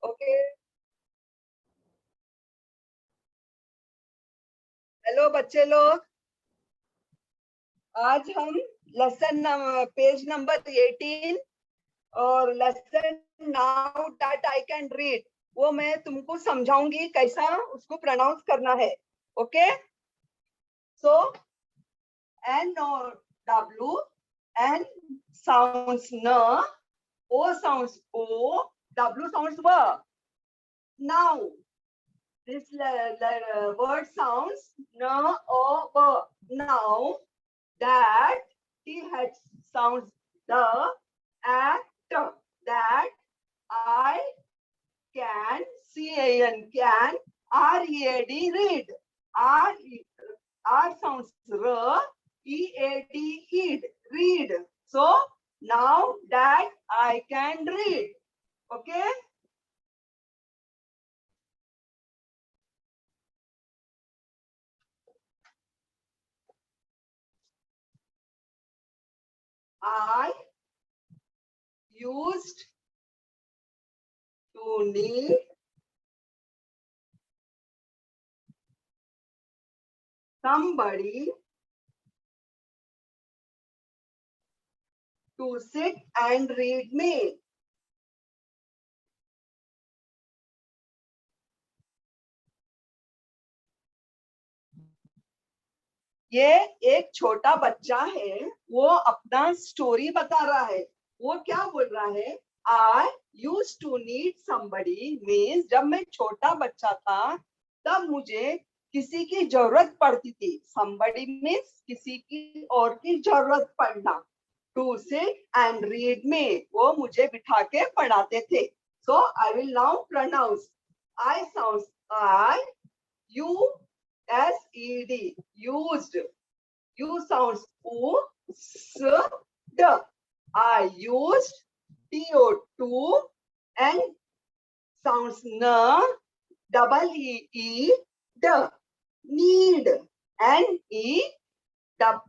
Okay. Hello बच्चे लोग, आज हम लेसन पेज नंबर 18 और lesson now that I can read, वो मैं तुमको समझाऊंगी कैसा उसको प्रोनाउंस करना है। Okay, so N or W, N sounds N, O sounds O, W sounds W. Now, this word sounds N, O, W. Now, that T H sounds the, at, that I can, C-A-N, can, R-E-A-D, read. R sounds R, E-A-D, eat, read. So now that I can read. Okay. I used to need somebody to sit and read me. ये एक छोटा बच्चा है, वो अपना story बता रहा है। वो क्या बोल रहा है? I used to need somebody means जब मैं छोटा बच्चा था तब मुझे किसी की जरूरत पड़ती थी। somebody means किसी की और की जरूरत पड़ना। to sit and read me, वो मुझे बिठा के पढ़ाते थे। so I will now pronounce. I sounds I, U S E D, used. U sounds U, S, D. I used, T-O-2, N sounds N, double E-E, D. Need, N-E,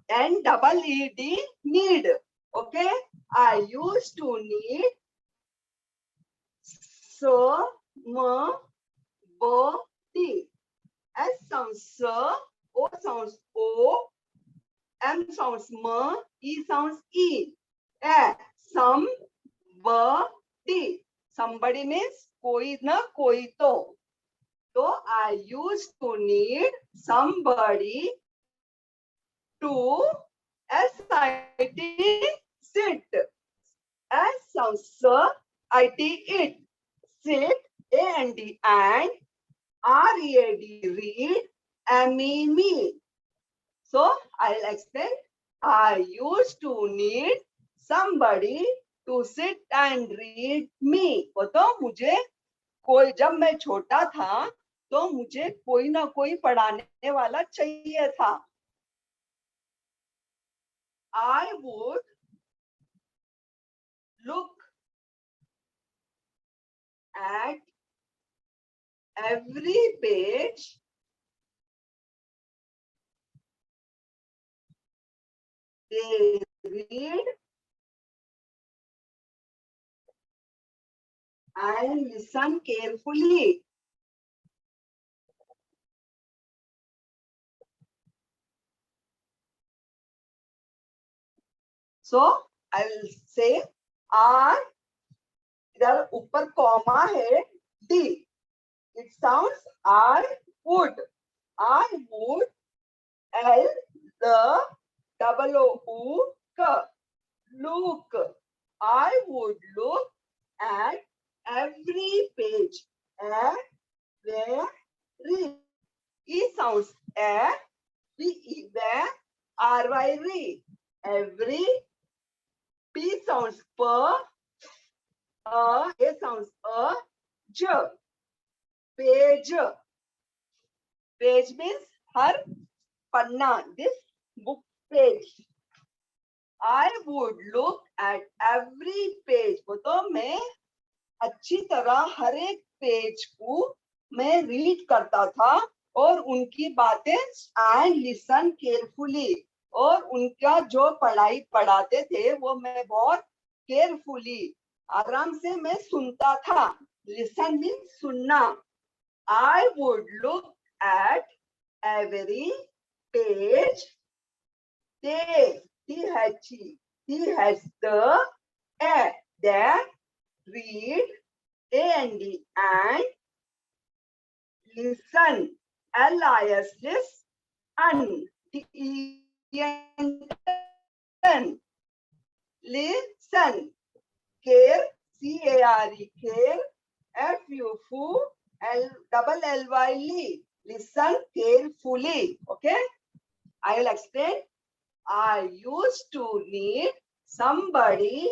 N double E-D, need. Okay? I used to need so, M, B, D. S sounds S, O sounds O, M sounds M, E sounds E. Somebody. Somebody means कोई ना कोई तो. So I used to need somebody to S-I-T, sit. S sounds S, I-T, it. Sit, A-N-D, and R-E-A-D, read, M-E, me. So I'll explain. I used to need somebody to sit and read me. वो तो मुझे कोई, जब मैं छोटा था तो मुझे कोई ना कोई पढ़ाने वाला चाहिए था। I would look at every page they read and listen carefully. So I will say I, इधर ऊपर कॉमा है, D. It sounds I would. I would, L, the, double O, K, look. I would look at every page. Where, read. E sounds A, V, E, where, R, Y, read. Every, P sounds P, A sounds A, J. Page. Page means her Panna, this book page. I would look at every page. वो तो मैं अच्छी तरह हर एक page को मैं read करता था और उनकी बातें and listen carefully, और उनका जो पढ़ाई पढ़ाते थे वो मैं बहुत केयरफुली, आराम से मैं सुनता था। Listen means सुनना. I would look at every page. They, the, a, there, read, A-N-D, and listen, L-I-S, listen, care, C-A-R-E, care, F-U-F-U, L-double-L-Y, listen carefully, okay? I will explain. I used to need somebody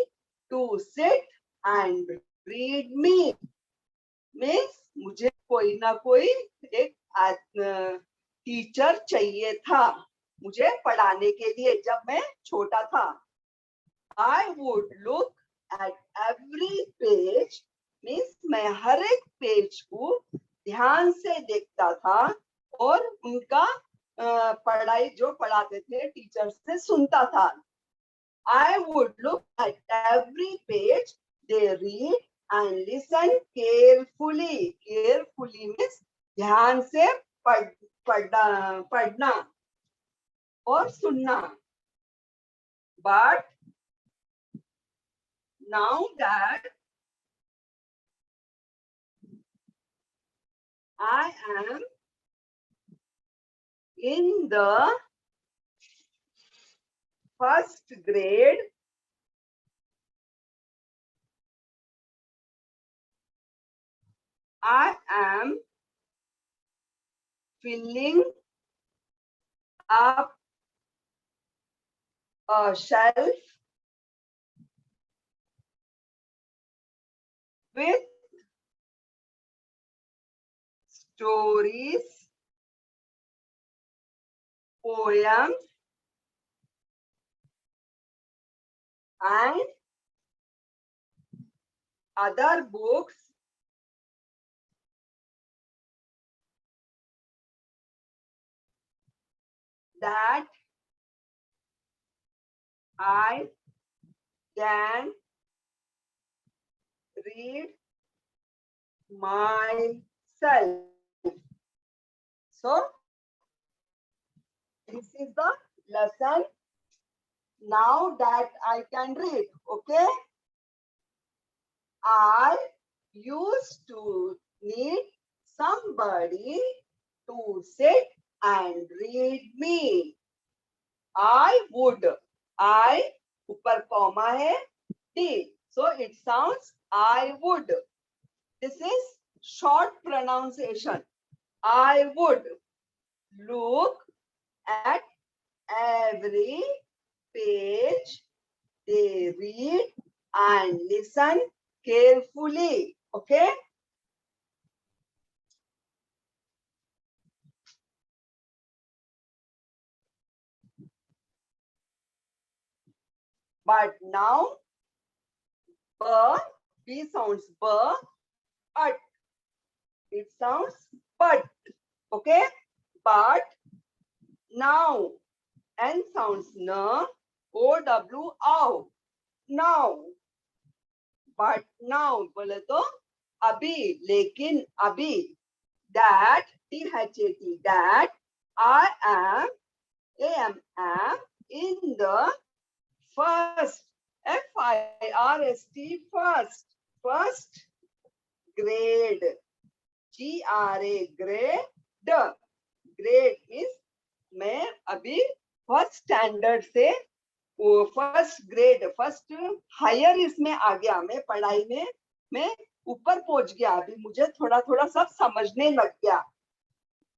to sit and read me. Means मुझे कोई ना कोई एक teacher चाहिए था मुझे पढ़ाने के लिए जब मैं छोटा था. I would look at every page means मैं हर एक पेज को ध्यान से देखता था और उनका पढ़ाई जो पढ़ाते थे टीचर से सुनता था. I would look at every page they read and listen carefully. Carefully means ध्यान से पढ़ना और सुनना. But now that I am in the first grade, I am filling up a shelf with stories, poems, and other books that I can read myself. So, this is the lesson. Now that I can read, okay? I used to need somebody to sit and read me. I would. I ऊपर comma है T. So it sounds I would. This is short pronunciation. I would look at every page they read and listen carefully. Okay? But now, B sounds but it sounds but. Okay? But now, N sounds na, O-W, ow. Now. But now, बोले तो अभी, लेकिन अभी. That, T-H-A-T, that I am, am in the first, F-I-R-S-T, first grade, G-R-A, grade, grade means मैं अभी first standard से first grade first higher इसमें आ गया. मैं पढ़ाई में मैं ऊपर पहुंच गया. अभी मुझे थोड़ा थोड़ा सब समझने लग गया.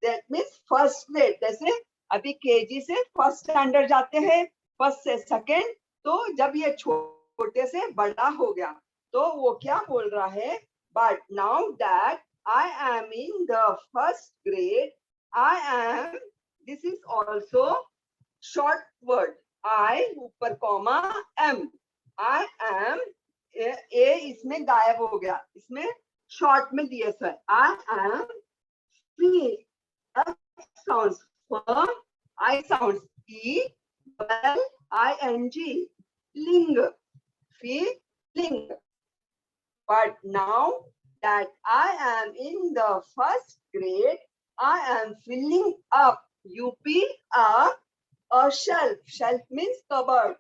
That means first grade. जैसे अभी केजी से फर्स्ट स्टैंडर्ड जाते हैं, फर्स्ट से सेकंड. तो जब ये छोटे से बड़ा हो गया तो वो क्या बोल रहा है? But now that I am in the first grade, I am, this is also short word. I ऊपर comma M. I am, A इसमें गायब हो गया, इसमें शॉर्ट में दिए sir. I am free. F sounds firm, I sounds E, well, I-N-G, ling, feeling. But now that I am in the first grade, I am filling up a shelf. Shelf means cupboard.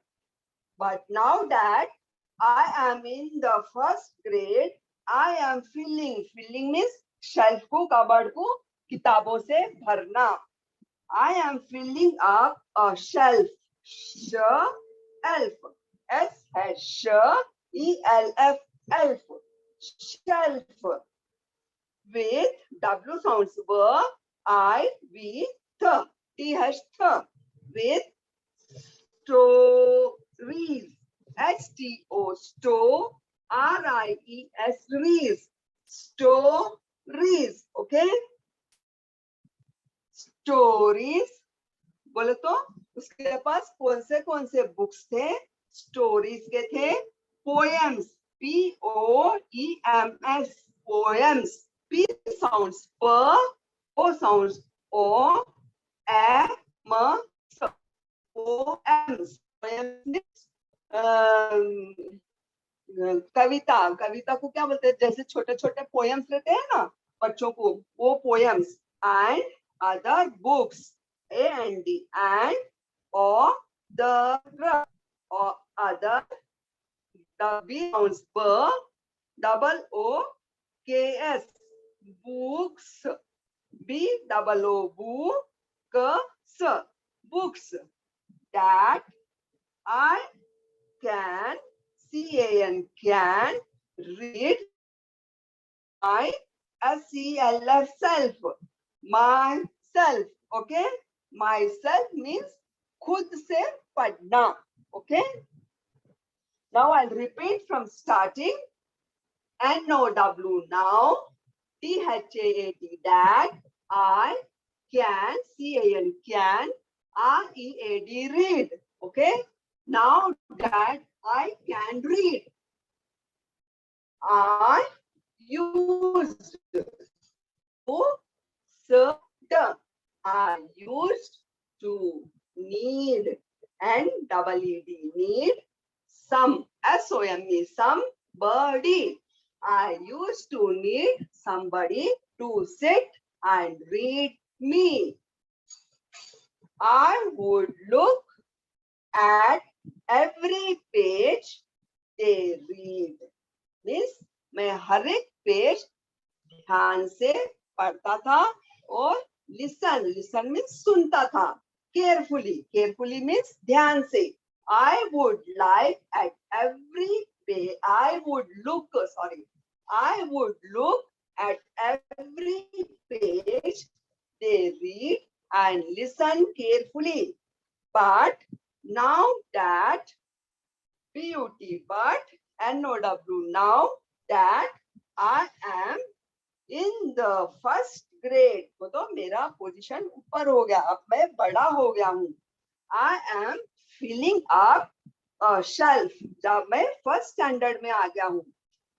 But now that I am in the first grade, I am filling. Filling means shelf को cupboard को किताबों से भरना. I am filling up a shelf. Shelf. S H E L F. Elf. Shelf. With W sounds were I V th. T H th. With stories. S-T-O, store, R-I-E-S, rees. Stories, okay? Stories. बोले तो उसके पास कौन से books थे? Stories के थे. Poems, P-O-E-M-S, poems. P sounds P, O sounds O, M, poems. कविता. कविता को क्या बोलते हैं? जैसे छोटे छोटे पोएम्स रहते हैं ना बच्चों को, वो poems. And other books, A-N-D, and or the or other. The B sounds B, double O-K-S, books. B-double-O, books, books. That I can, C-A-N, can read my S-E-L-F, self, myself, okay? Myself means खुद से पढ़ना, okay? Now I'll repeat from starting. N-O-W, now. T-H-A-A-T, that. I can, C-A-N, can. R-E-A-D, read, okay? Now that I can read. I used to serve. I used to need, N-E-E-D, need some, S-O-M-E, somebody. I used to need somebody to sit and read me. I would look at every page they read. Means मैं हर एक page ध्यान से पढ़ता था और listen means सुनता था. Carefully means ध्यान से. I would like at every page. I would look at every page they read and listen carefully. But now that, B-U-T, but, N-O-W, now that I am in the first grade, तो मेरा position ऊपर हो गया, अब मैं बड़ा हो गया हूँ. I am filling up a shelf. जब मैं फर्स्ट स्टैंडर्ड में आ गया हूँ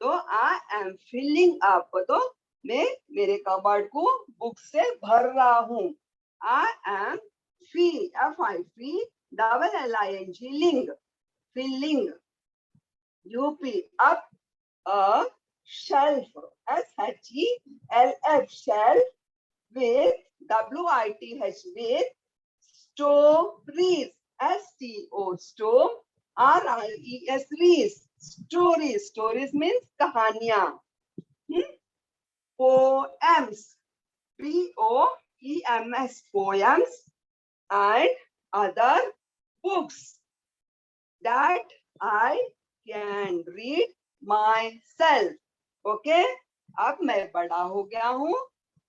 तो I am filling up, तो मैं मेरे कबर्ड को बुक से भर रहा हूँ. I am F-I-F, double L-I-N-G, filling, U-P, up a shelf, S-H-E-L-F, shelf, with W-I-T-H, with stories, S-T-O, store, R-I-E-S, rees. Stories means कहानियां. Poems, P-O-E-M-S, poems, and other books that I can read myself. Okay? अब मैं बड़ा हो गया हूँ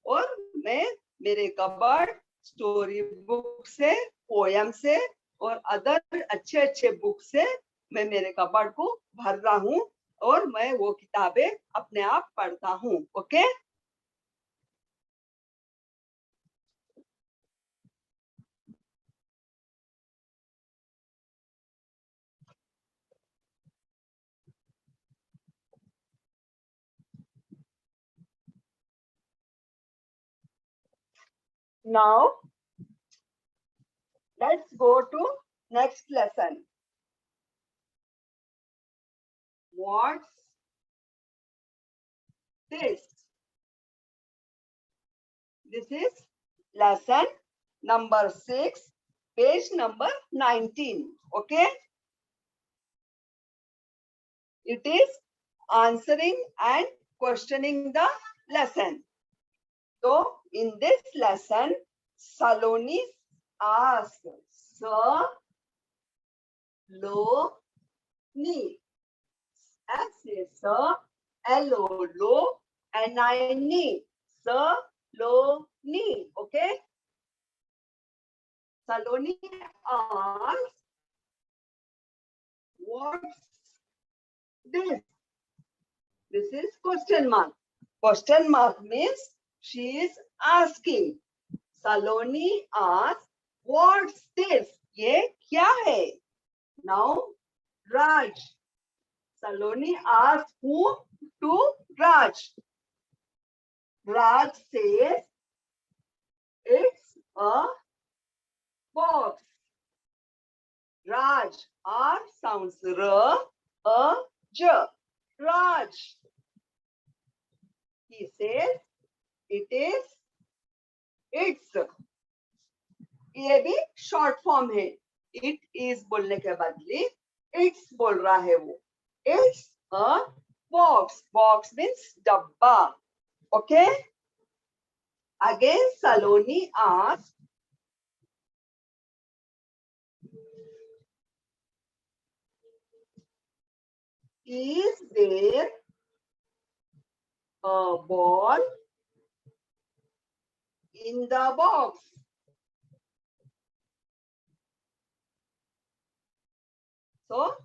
और मैं मेरे कबर्ड स्टोरी बुक से, पोएम से और अदर अच्छे बुक से मैं मेरे कबर्ड को भर रहा हूँ और मैं वो किताबें अपने आप पढ़ता हूँ. Okay? Now, let's go to next lesson. What's this. This is lesson number 6, page number 19. Okay. It is answering and questioning the lesson. So in this lesson, Saloni asks, Saloni. S is L-O-L-O, N-I-N-E. Saloni. Okay. Saloni asks, what's this? This is question mark. Question mark means she is asking. Saloni asks, what's this? ये क्या है? Now, Raj. Saloni asks who? To Raj. Raj says, it's a box. Raj. R sounds R, A, J. Raj. He says, it's. ये भी short form है. It is बोलने के बदले it's बोल रहा है वो. It's a box. Box means डब्बा. Okay. Again, Saloni asks, is there a ball in the box? So,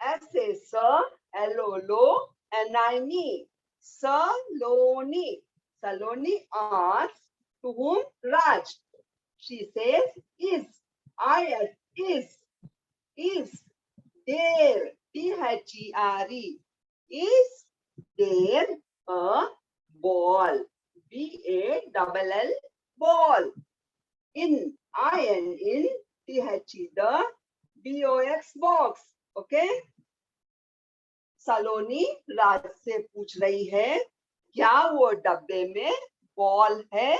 S is Sir, L-O-L-O, N-I-N-E. Saloni. Saloni asks to whom? Raj. She says, is. I is. Is there, T-H-E-R-E, is there a ball, B-A-L-L, ball, in, I-N, in, T-H-E, the, B-O-X, box, okay? सलोनी राज से पूछ रही है, क्या वो डब्बे में ball है?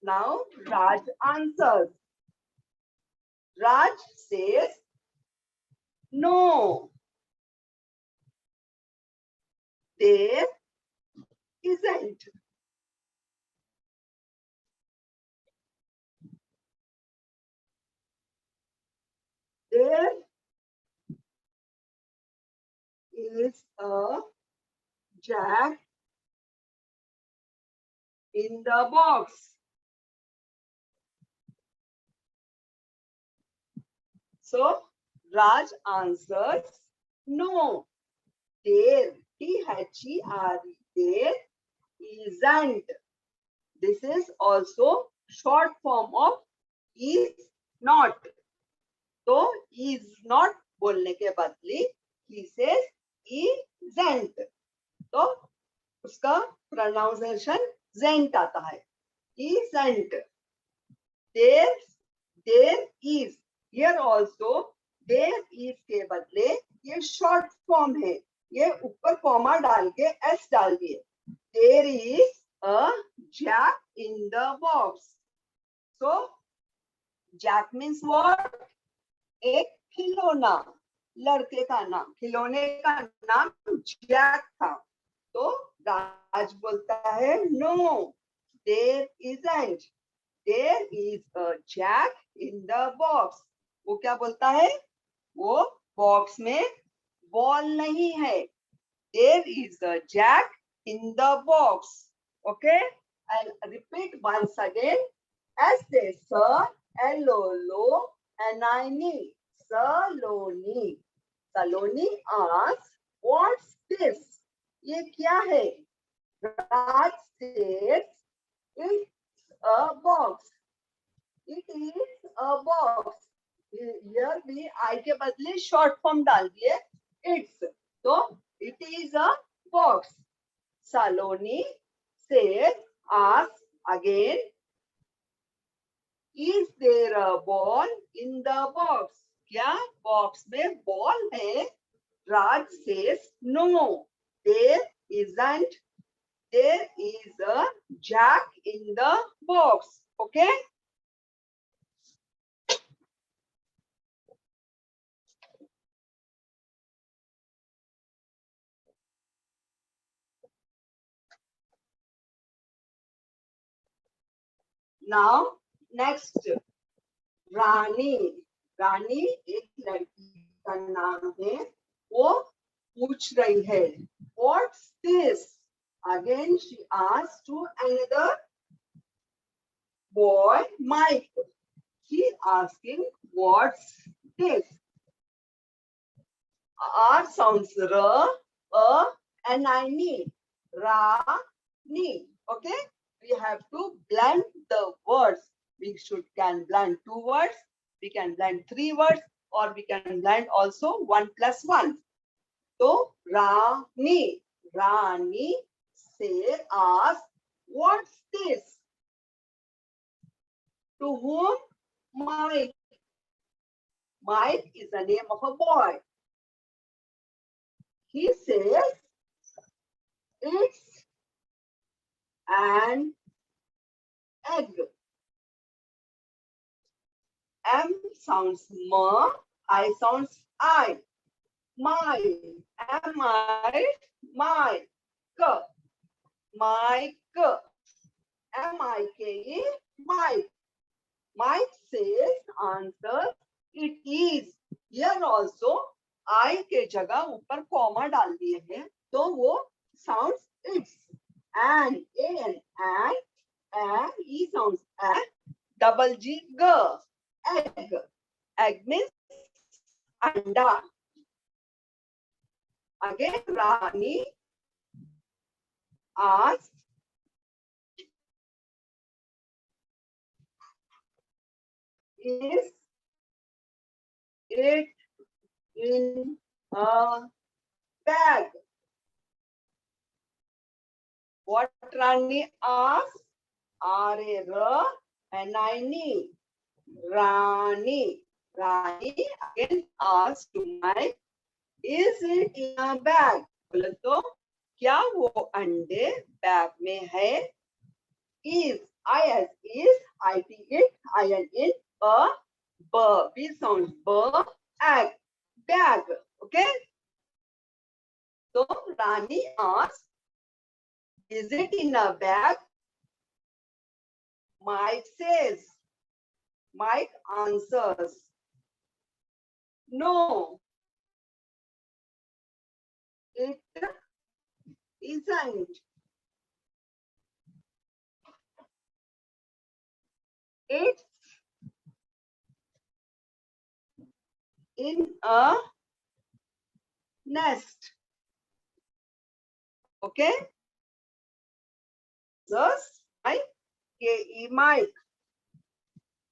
Now, Raj answers. Raj says, no, there isn't. There is a jack in the box. So, Raj answers, no, there, T-H-E-R-E, there isn't. This is also short form of is not. So, is not बोलने के बदले he says isn't. तो उसका pronunciation zent आता है. Isn't. There is. Here also there is के बदले ये short form है. ये ऊपर कॉमा डाल के s डाल दिए. There is a jack in the box. So jack means what? एक खिलौना, लड़के का नाम, खिलौने का नाम जैक था. तो राज बोलता है, no, there isn't. There is a jack in the box. वो क्या बोलता है? वो बॉक्स में बॉल नहीं है. There is a jack in the box. Okay? I'll repeat once again. S is Sir, L-O-L-O-N-I-N-E. Saloni. Saloni asks, what's this? ये क्या है? Raj says, it's a box. It is a box. Here we I के बदले short form डाल दिए it's. So it is a box. Saloni says, asks again, is there a ball in the box? क्या box में ball है? Raj says, no, There isn't. There is a jack in the box. Okay. Now next, रानी. रानी एक लड़की का नाम है. वो पूछ रही है, what's this? Again she asked to another boy, Mike. He asking, what's this? R sounds R, A, and I need Ra, Ni. Okay, we have to blend the words. We can blend 2 words, we can blend 3 words, or we can blend also 1 plus 1. So Rani, Rani say, ask, what's this? To whom? Mike. Mike is the name of a boy. He says, it's an egg. M sounds M, I sounds I. My, M-I, my, K, Mike, M-I-K-E, Mike. Mike says, answer, it is. Here also, I के जगह ऊपर comma डाल दिए हैं, तो वो sounds it's. And E sounds a, double G, G, egg. Egg means anda. Again, Rani asked, is it in a bag? What Rani asked? R-A-R-N-I-N-E. Rani. Rani again asked to Mike, is it in a bag? बोले तो क्या वो अंडे bag में है? Is, I-S, is, I-T, it, I-N, a, B, B sounds B, egg, bag, okay? So Rani asks, is it in a bag? Mike says, Mike answers, no, it isn't. It's in a nest. Okay? Thus, Mike, K-E, Mike.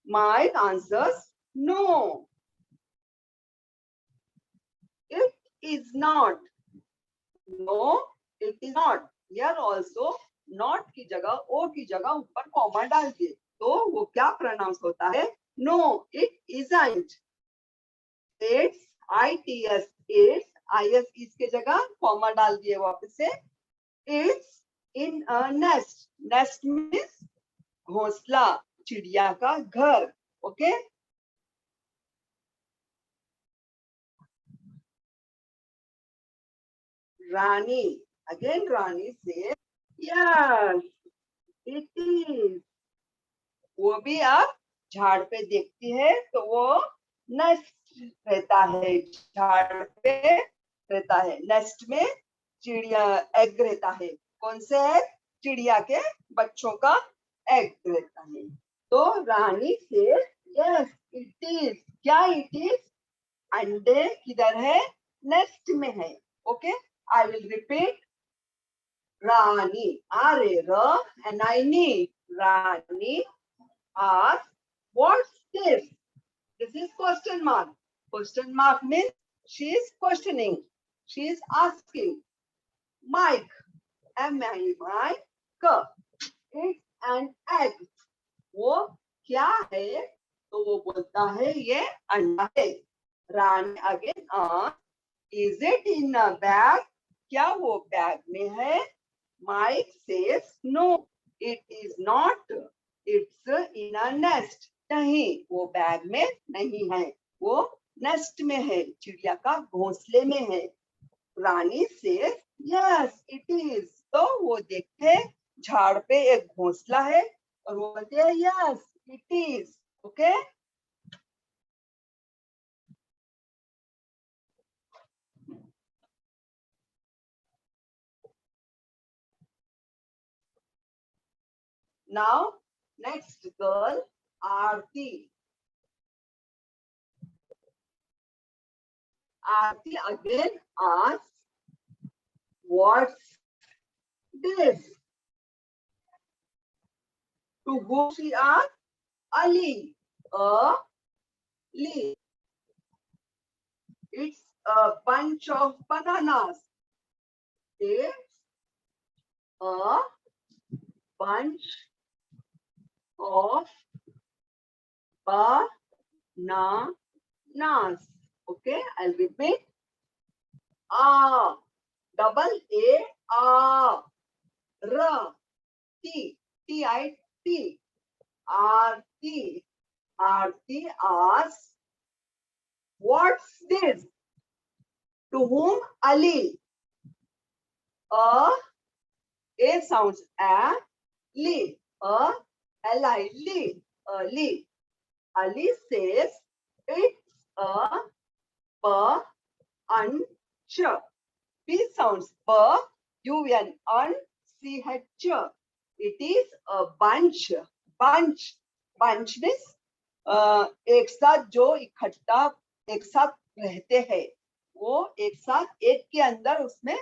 Mike answers, no, it is not. No, it is not. Here also, not की जगह, O की जगह ऊपर comma डाल दिए, तो वो क्या प्रोनाउंस होता है? No, it isn't. It's, I-T-S, it's, I-S इसके जगह कॉमा डाल दिए वापस से. It's in a nest. Nest means घोंसला, चिड़िया का घर. Okay? Rani. Again, Rani says, yes, it is. वो भी अब झाड़ पे देखती है तो वो नेस्ट रहता है, झाड़ पे रहता है. नेस्ट में चिड़िया एग रहता है. कौन से एग? चिड़िया के बच्चों का एग रहता है. तो रानी से यस इट इज. क्या इट इज? अंडे किधर है? नेस्ट में है. Okay, I will repeat. Rani, R-A-R-N-I-N-E, Rani ask, what's this? This is question mark. Question mark means she is questioning. She is asking. Mike, M-I-K, it's an egg. वो क्या है? तो वो बोलता है ये अंडा है. Rani again, is it in a bag? क्या वो बैग में है? Mike says no, it is not. It's in a nest. नहीं, वो बैग में नहीं है, वो नेस्ट में है, चिड़िया का घोंसले में है. रानी says yes, it is. तो वो देखते झाड़ पे एक घोंसला है और वो बोलते हैं yes, it is. Okay? Now, next girl, Aarti. Aarti again asks, what's this? To whom she asks? Ali. Ali. It's a bunch of bananas. It's a bunch of bananas. Okay, I'll repeat. Double A, R, T, T-I-T, Aarti. Aarti asks, what's this? To whom? Ali. A sounds A, Li, A, L-I, Li, Ali. Ali says, it's a bunch. P sounds P, U-N, C-H. It is a bunch. Bunch. Bunch means एक साथ जो इकट्ठा एक साथ रहते हैं, वो एक साथ एक के अंदर उसमें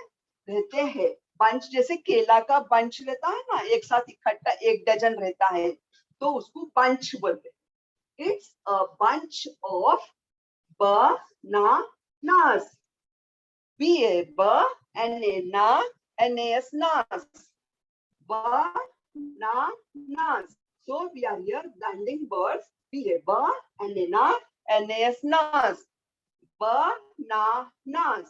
रहते हैं. बंच जैसे केला का बंच रहता है ना, एक साथ इकट्ठा एक डजन रहता है, तो उसको बंच बोलते हैं. It's a bunch of bananas. B-A-B-N-A-N-A-S, nas. Bananas. So we are here blending words. B-A-B-N-A-N-A-S, nas. Bananas.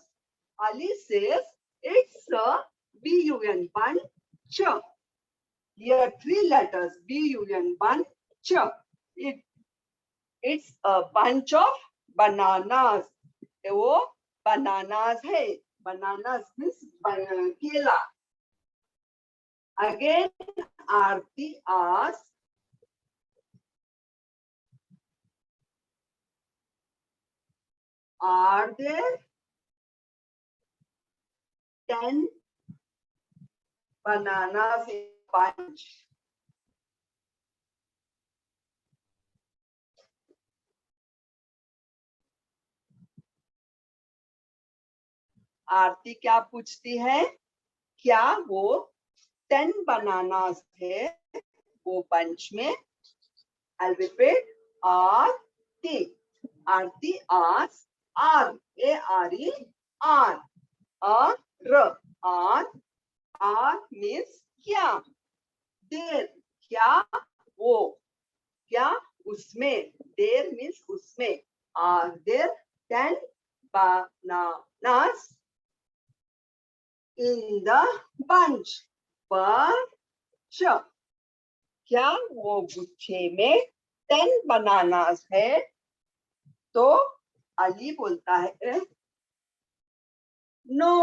Ali says it's a B-U-N bunch. Here 3 letters, B-U-N bunch. It's a bunch of bananas. वो bananas है. Bananas means केला. Again, Aarti asks, are there 10 bananas in a bunch? आरती क्या पूछती है? क्या वो 10 bananas है वो बंच में? I'll repeat. Aarti. Aarti asks, R, A-R-E, R, R, R, R means क्या? There, क्या वो? क्या उसमें? There means उसमें. Are there 10 bananas in the bunch? Bunch. क्या वो गुच्छे में 10 बनानास है? तो अली बोलता है no,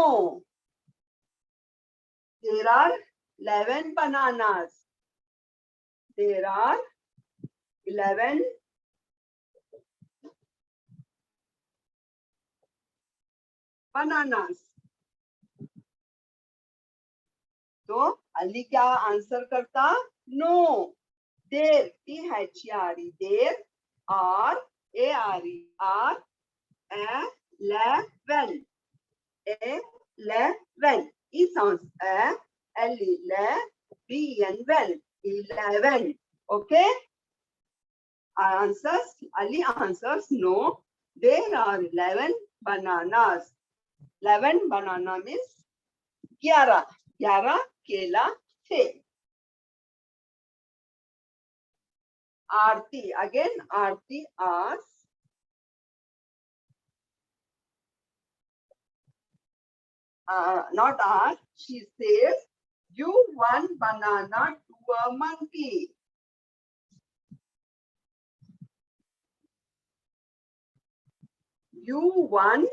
there are 11 bananas. There are 11 bananas. तो अली क्या आंसर करता? No. There, T-H-E-R-E, there, R, A-R-E, R, 11, 11. E sounds L-E, B-E-N, well, 11. Okay? Answers, Ali answers no. There are 11 bananas. 11 banana means 11. 11 केला थे. Aarti, again Aarti asks, not ask, she says, "You one banana to a monkey." You one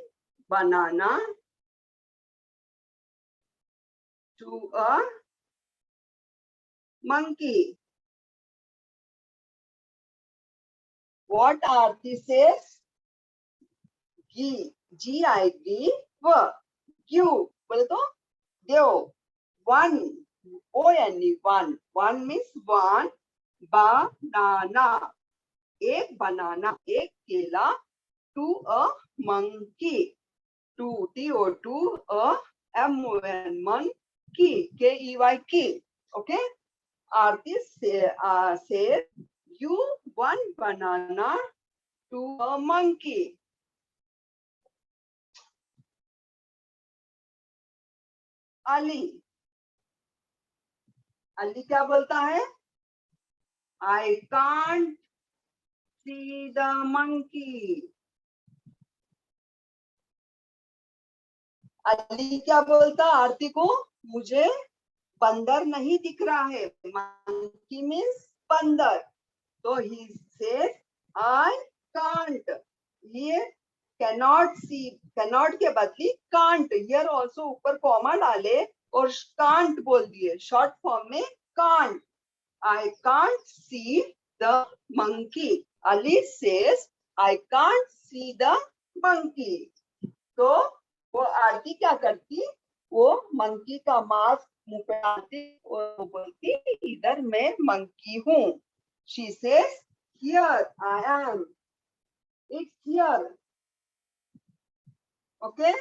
banana to a monkey. What Aarti says? Give. Give. बोले तो दो. One. O-N-E. One. One means one banana. एक banana. एक केला. To a monkey. To T-O-2 a M-O-N monkey. K-E-Y key. Okay. Aarti says, "You one banana to a monkey." Ali क्या बोलता है? I can't see the monkey. Ali क्या बोलता आरती को? मुझे बंदर नहीं दिख रहा है. Monkey means बंदर. तो he says I can't. ये cannot see, cannot के बदली can't. Here also ऊपर कॉमा डाले और can't बोल दिए. शॉर्ट फॉर्म में can't. I can't see the monkey. Ali says I can't see the monkey. तो वो आरती क्या करती? वो मंकी का मास्क मुंह पे डालती और बोलती इधर मैं मंकी हूँ. She says here I am. It's here. Okay.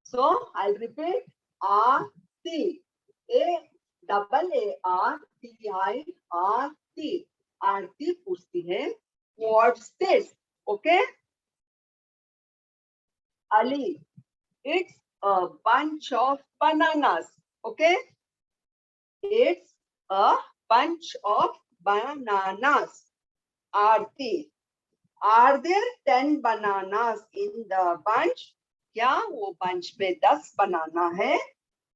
So I'll repeat. Aarti. A-double-A-R-T-I. Aarti. आरती पूछती है what's this? Okay. Ali, it's a bunch of bananas. Okay. It's a bunch of bananas. Aarti, are there 10 bananas in the bunch? क्या वो bunch में 10 बनाना है?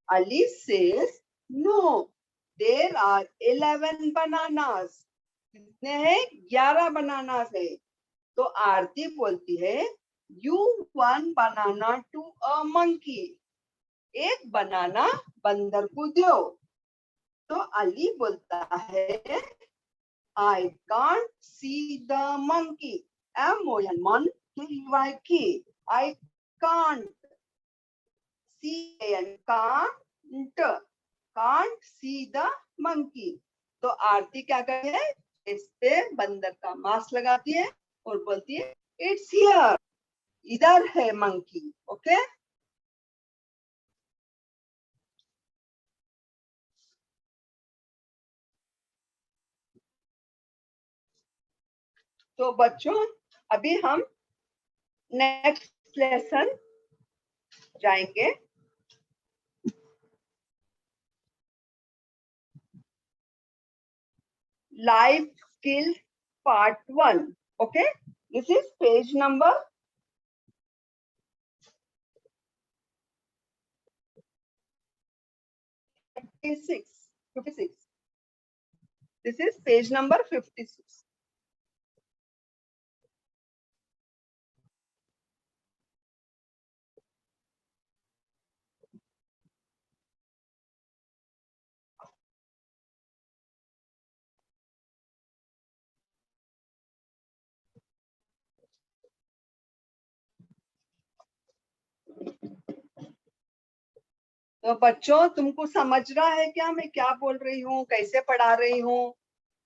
Ali says no, there are 11 bananas. कितने हैं? 11 bananas है. तो आरती बोलती है you one banana to a monkey. एक बनाना बंदर को दो. तो अली बोलता है I can't see the monkey. M-O-N monkey. I can't see and can't see the monkey. तो आरती क्या करती है? इस पे बंदर का मास्क लगाती है और बोलती है इट्स हियर. इधर है मंकी. ओके. तो बच्चों अभी हम नेक्स्ट लेसन जाएंगे. Life skills part 1. Okay. This is page number 56. This is page number 56. तो बच्चों तुमको समझ रहा है क्या मैं क्या बोल रही हूँ, कैसे पढ़ा रही हूँ?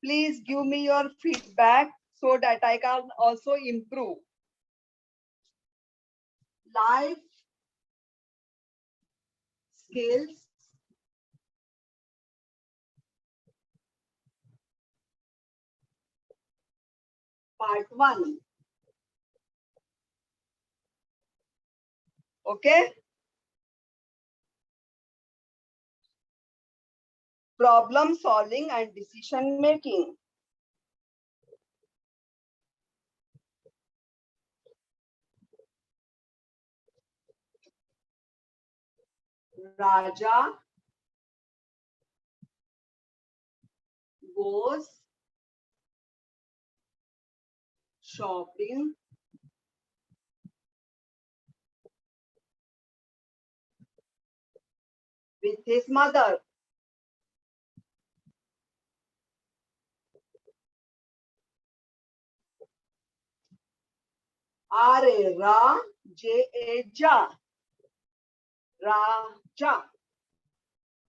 Please give me your feedback so that I can also improve. Life skills part 1. Okay. Problem solving and decision making. Raja goes shopping with his mother. Raja. Raja.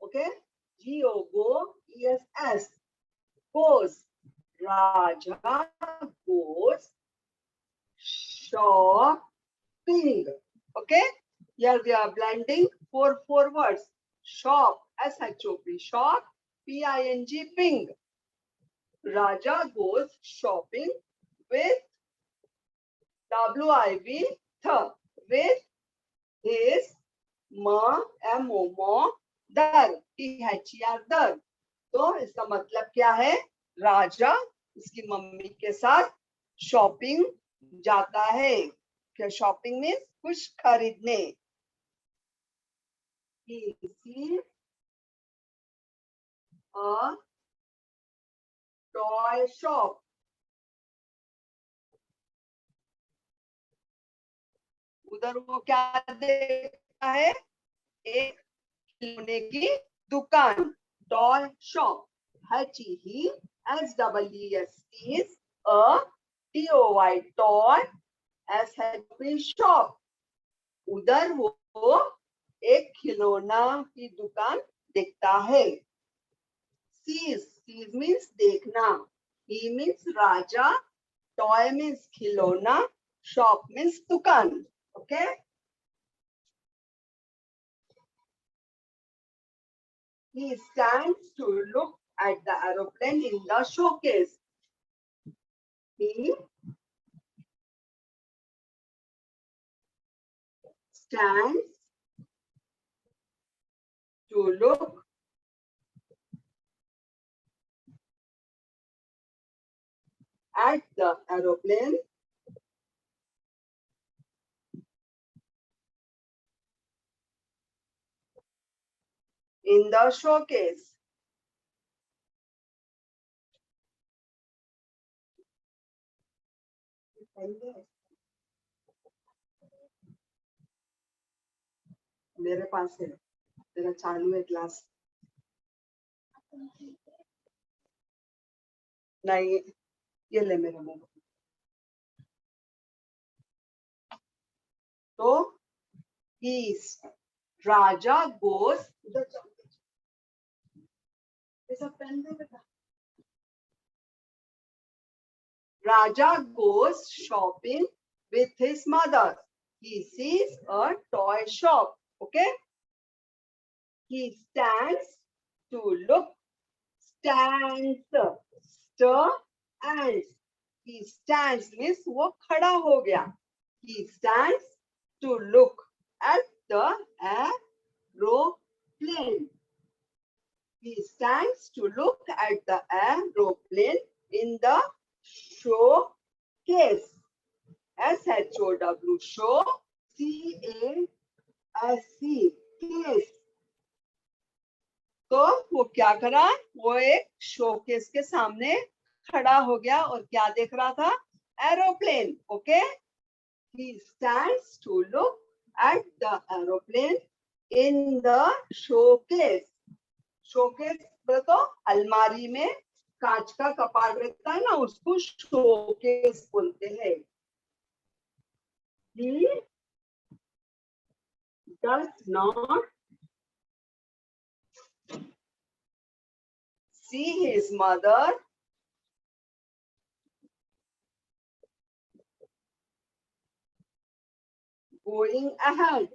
Okay. Goes. Goes. Raja goes shopping. Okay. Here we are blending four words. Shop, S-H-O-P, shop, P-I-N-G, ping. Raja goes shopping with W-I-V, with his mother, T-H-E-R, तो इसका मतलब क्या है? राजा उसकी mummy के साथ shopping जाता है। क्या शॉपिंग मीन्स कुछ खरीदने। He sees a toy shop. उधर वो क्या देखता है? एक खिलौने की दुकान, toy shop. HESSES a TOY toy, SHP shop. उधर वो एक खिलौना की दुकान देखता है। सीज मीन्स देखना। ही मीन्स राजा, टॉय मीन्स खिलौना, शॉप मीन्स दुकान। Okay. He stands to look at the aeroplane in the showcase. He stands to look at the aeroplane in the showcase. मेरे पास है, मेरा चालू है क्लास। नहीं, ये ले मेरे मुंह। तो राजा गोस, Raja goes shopping with his mother. He sees a toy shop. Okay. He stands to look. Stands. And he stands means वो खड़ा हो गया. He stands to look at the aeroplane. He stands to look at the aeroplane in the showcase. SHOW, show, CASE, case. तो वो क्या करा? वो एक शोकेस के सामने खड़ा हो गया और क्या देख रहा था? Aeroplane. Okay. He stands to look at the aeroplane in the showcase. Showcase तो अलमारी में कांच का कपाट रहता है ना, उसको शोकेस बोलते हैं। He does not see his mother going ahead.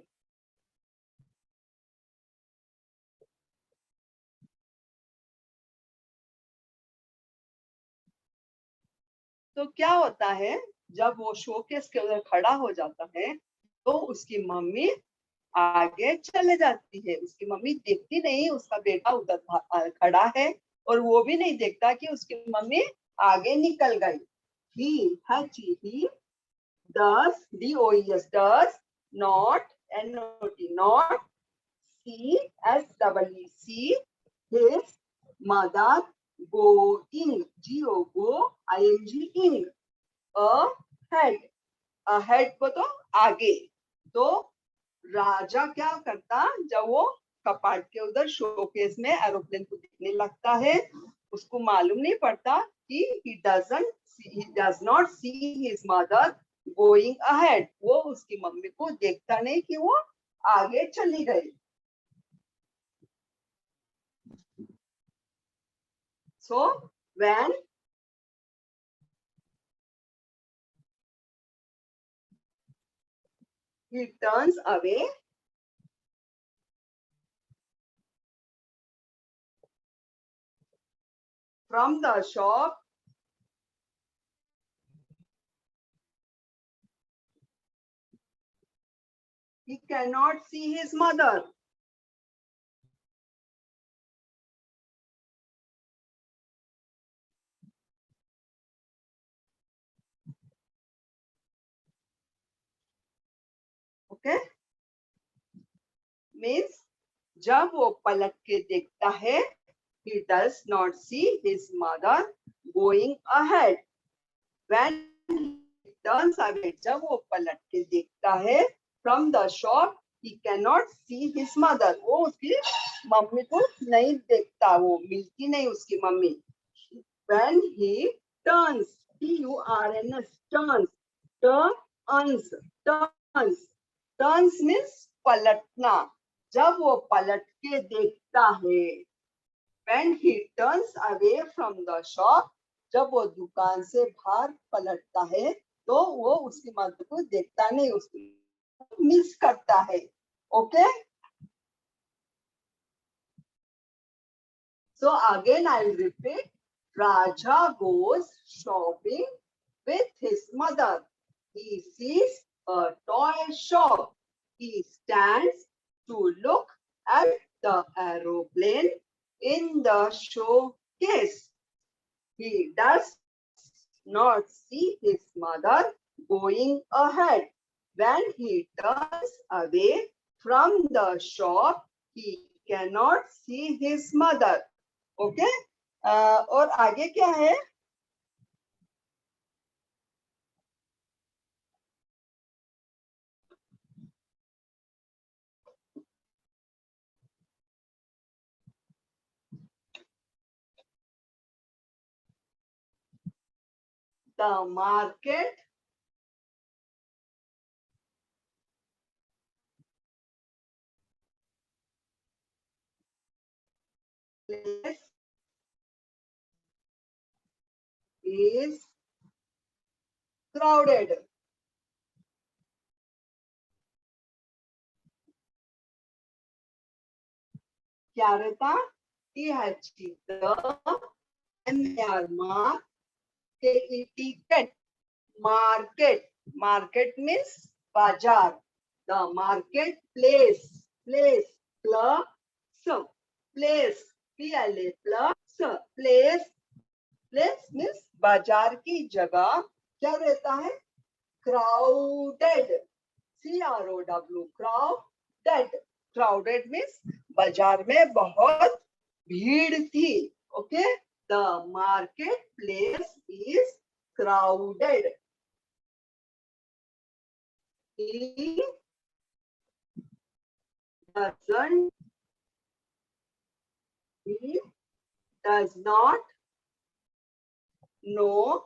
तो क्या होता है, जब वो शोकेस के उधर खड़ा हो जाता है तो उसकी मम्मी आगे चले जाती है। उसकी मम्मी देखती नहीं उसका बेटा उधर खड़ा है, और वो भी नहीं देखता कि उसकी मम्मी आगे निकल गई। he does does not not see his mother going ing ahead ahead को तो आगे। तो राजा क्या करता, जब वो कपाट के उधर शोकेस में एरोप्लेन को दिखने लगता है, उसको मालूम नहीं पड़ता कि he does not see his mother going ahead। वो उसकी मम्मी को देखता नहीं कि वो आगे चली गई। So when he turns away, from the shop, he cannot see his mother। Okay, means जब वो पलट के देखता है, he does not see his mother going ahead। When he turns away, जब वो पलट के देखता है, from the shop, he cannot see his mother। वो उसकी मम्मी को नहीं देखता, वो मिलती नहीं उसकी mummy. When he turns, turns, turns means पलटना। जब वो पलट के देखता है, when he turns away from the shop, जब वो दुकान से बाहर पलटता है, तो वो उसकी मदर को देखता नहीं, उसको मिस करता है। Okay, so again I'll repeat, Raja goes shopping with his mother। He sees a toy shop। He stands to look at the aeroplane in the showcase। He does not see his mother going ahead। When he turns away from the shop, he cannot see his mother। Okay, और आगे क्या है? The market place is crowded। क्या रहता? market, market means बाजार। The market place, place plus place, plus place, place means बाजार की जगह क्या रहता है? crowded, crowded, crowded means बाजार में बहुत भीड़ थी। Okay, the market place is crowded। He doesn't, he does not know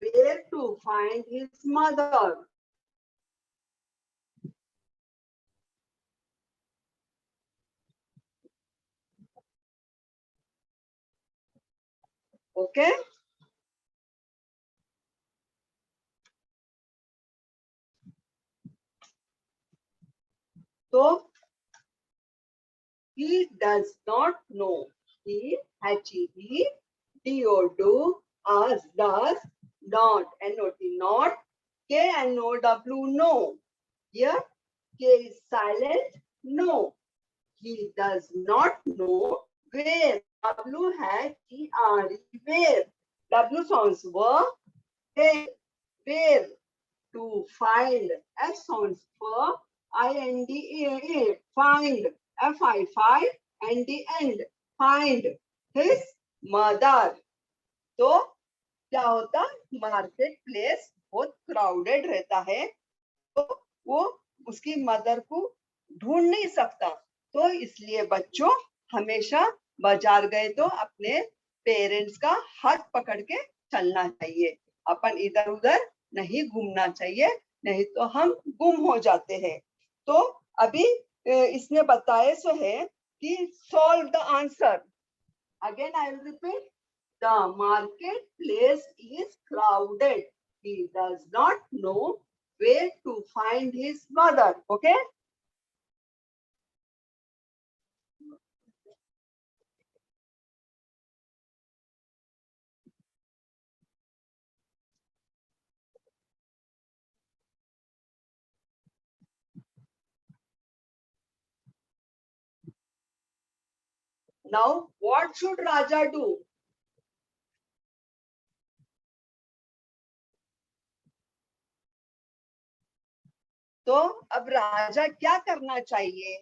where to find his mother। Okay, so he does not know, he do, does not, not K-N-O-W, no. Here, K is silent, no. He does not know where. W has E-R-E, where. W sounds where, where. To find. S sounds for, I-N-D-A, find. F-I-N-D, find his mother. तो क्या होता, market place बहुत crowded रहता है, तो वो उसकी mother को ढूंढ नहीं सकता, तो इसलिए बच्चों हमेशा बाजार गए तो अपने पेरेंट्स का हाथ पकड़ के चलना चाहिए, अपन इधर उधर नहीं घूमना चाहिए, नहीं तो हम गुम हो जाते हैं। तो अभी इसने बताए सो है कि solve the answer. Again I will repeat, the marketplace is crowded. He does not know where to find his mother. Okay? Now, what should Raja do? तो अब राजा क्या करना चाहिए,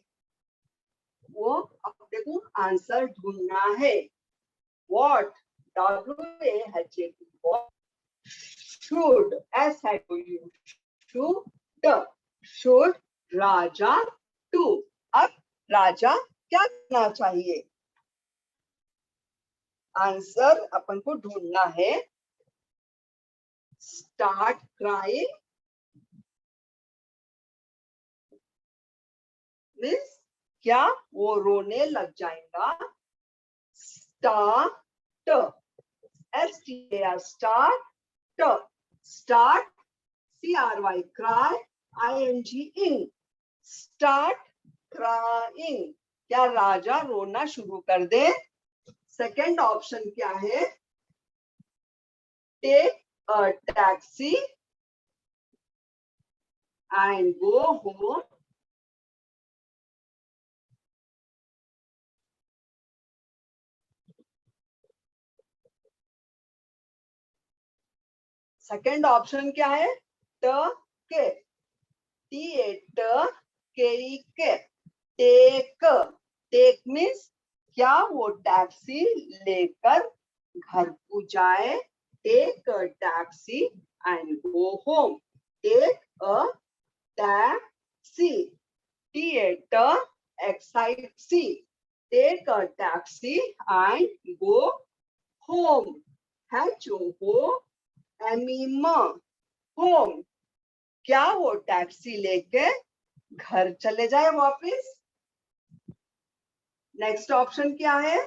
वो अपने को आंसर ढूंढना है। What? W-A-H-A-T. What should? S-H-O-U. Should Raja do? अब राजा क्या करना चाहिए, आंसर अपन को ढूंढना है। स्टार्ट क्राइंग मीन्स क्या वो रोने लग जाएगा। Start, S-T-A-R, start, start, C-R-Y, cry, I-N-G-ing, start crying, क्या राजा रोना शुरू कर दे। सेकेंड ऑप्शन क्या है, take a taxi and go home. Second option क्या है, ट के, के, टेक, टेक मीन्स क्या वो टैक्सी लेकर घर को जाए। Take a taxi and go home. Take a taxi, T-A-X-I-C, take a taxi and go home. H-O-M-E-M, home, क्या वो टैक्सी लेके घर चले जाए वापस। नेक्स्ट ऑप्शन क्या है,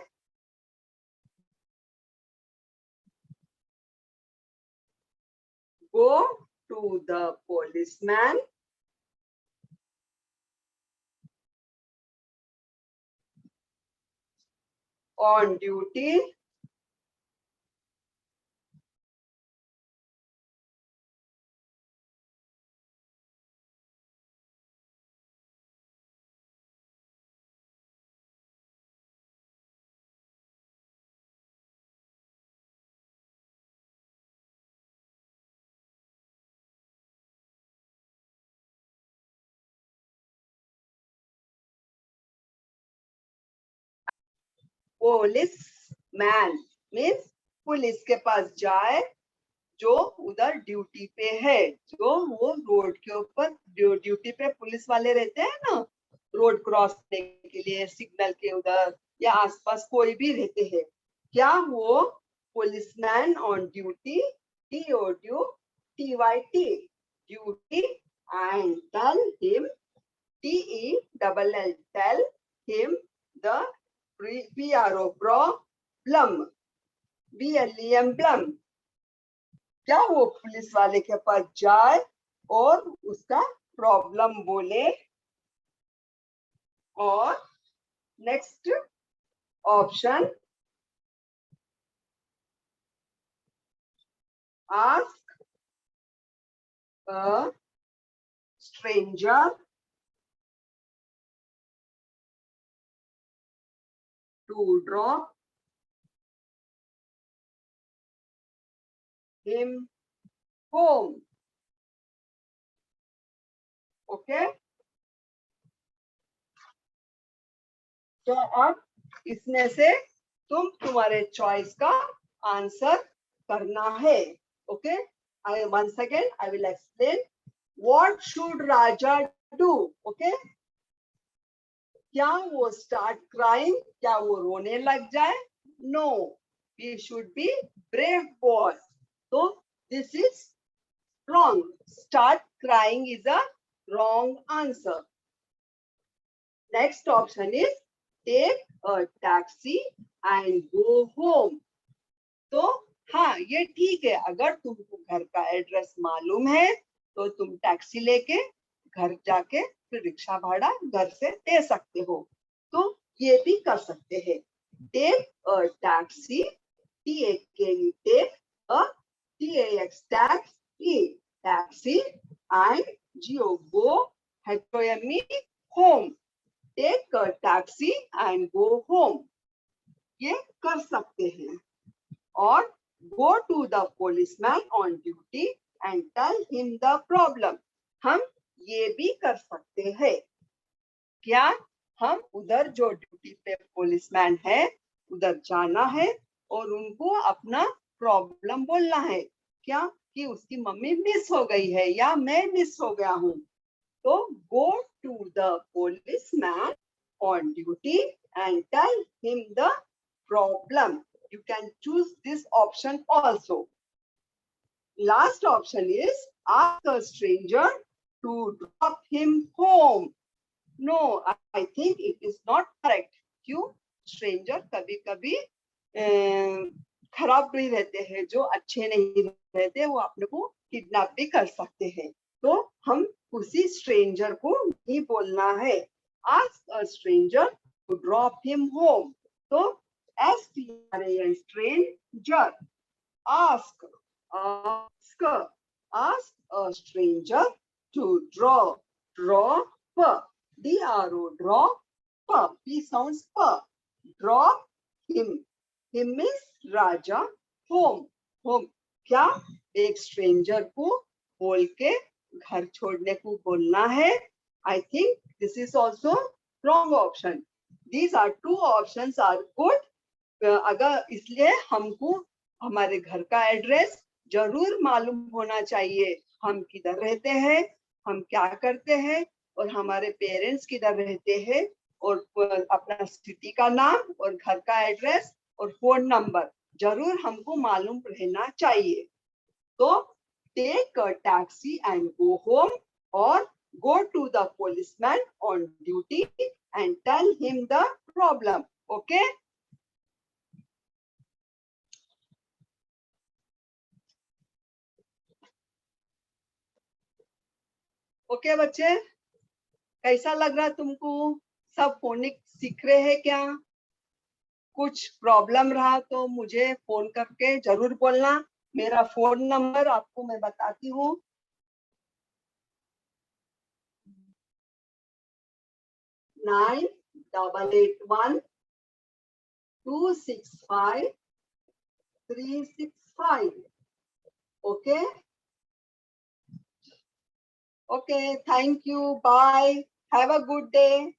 go to the policeman on duty policeman means police के पास जाए जो उधर ड्यूटी पे है, जो वो रोड के ऊपर ड्यूटी पे पुलिस वाले रहते हैं ना, रोड क्रॉस करने के लिए सिग्नल के उधर या आसपास कोई भी रहते हैं, क्या वो policeman on duty, T-O-U-T-Y-T, duty, and tell him, T-E-L-L, tell him the P-R-O, problem, B-L-E-M, plum, क्या वो पुलिस वाले के पास जाए और उसका प्रॉब्लम बोले। और next option, ask a stranger to drop him home. Okay, तो अब इसमें से तुम्हारे चॉइस का आंसर करना है. Okay, once again I will explain what should Raja do. Okay, क्या वो स्टार्ट क्राइंग, क्या वो रोने लग जाए? No, he should be brave boy. तो this is wrong. Start crying is a wrong answer. Next option is take a taxi and go home. तो हाँ, ये ठीक है, अगर तुमको घर का एड्रेस मालूम है तो तुम टैक्सी लेके घर जाके फिर रिक्शा भाड़ा घर से दे सकते हो, तो ये भी कर सकते हैं. Take a taxi, take a tax taxi and go home. Take a taxi and go home. ये कर सकते हैं. और go to the policeman on duty and tell him the problem. हम ये भी कर सकते हैं. क्या हम उधर जो ड्यूटी पे पुलिसमैन है उधर जाना है और उनको अपना प्रॉब्लम बोलना है, क्या कि उसकी मम्मी मिस हो गई है या मैं मिस हो गया हूँ. तो go to the policeman on duty and tell him the problem. You can choose this option also. Last option is ask a stranger to drop him home. No, I think it is not correct. क्यों? Stranger कभी कभी खराब भी रहते हैं, जो अच्छे नहीं रहते वो अपने को किडनैप भी कर सकते हैं. तो हम उसी स्ट्रेंजर को नहीं बोलना है. Ask a stranger to drop him home. तो S-T-R-A-N, stranger. Ask a stranger to drop D-R-O, drop, P sounds P, drop him means Raja, home. क्या एक स्ट्रेंजर को बोल के घर छोड़ने को बोलना है? I think this is also wrong option. These are two options are good. अगर इसलिए हमको हमारे घर का एड्रेस जरूर मालूम होना चाहिए. हम किधर रहते हैं, हम क्या करते हैं और हमारे पेरेंट्स किधर रहते हैं और अपना सिटी का नाम और घर का एड्रेस और फोन नंबर जरूर हमको मालूम रहना चाहिए. तो take a taxi and go home और go to the policeman on duty and tell him the problem. Okay? Okay बच्चे, कैसा लग रहा तुमको? सब फोनिक सीख रहे हैं क्या? कुछ प्रॉब्लम रहा तो मुझे फोन करके जरूर बोलना. मेरा फोन नंबर आपको मैं बताती हूँ. 9881265365. Okay? Okay, thank you. Bye. Have a good day.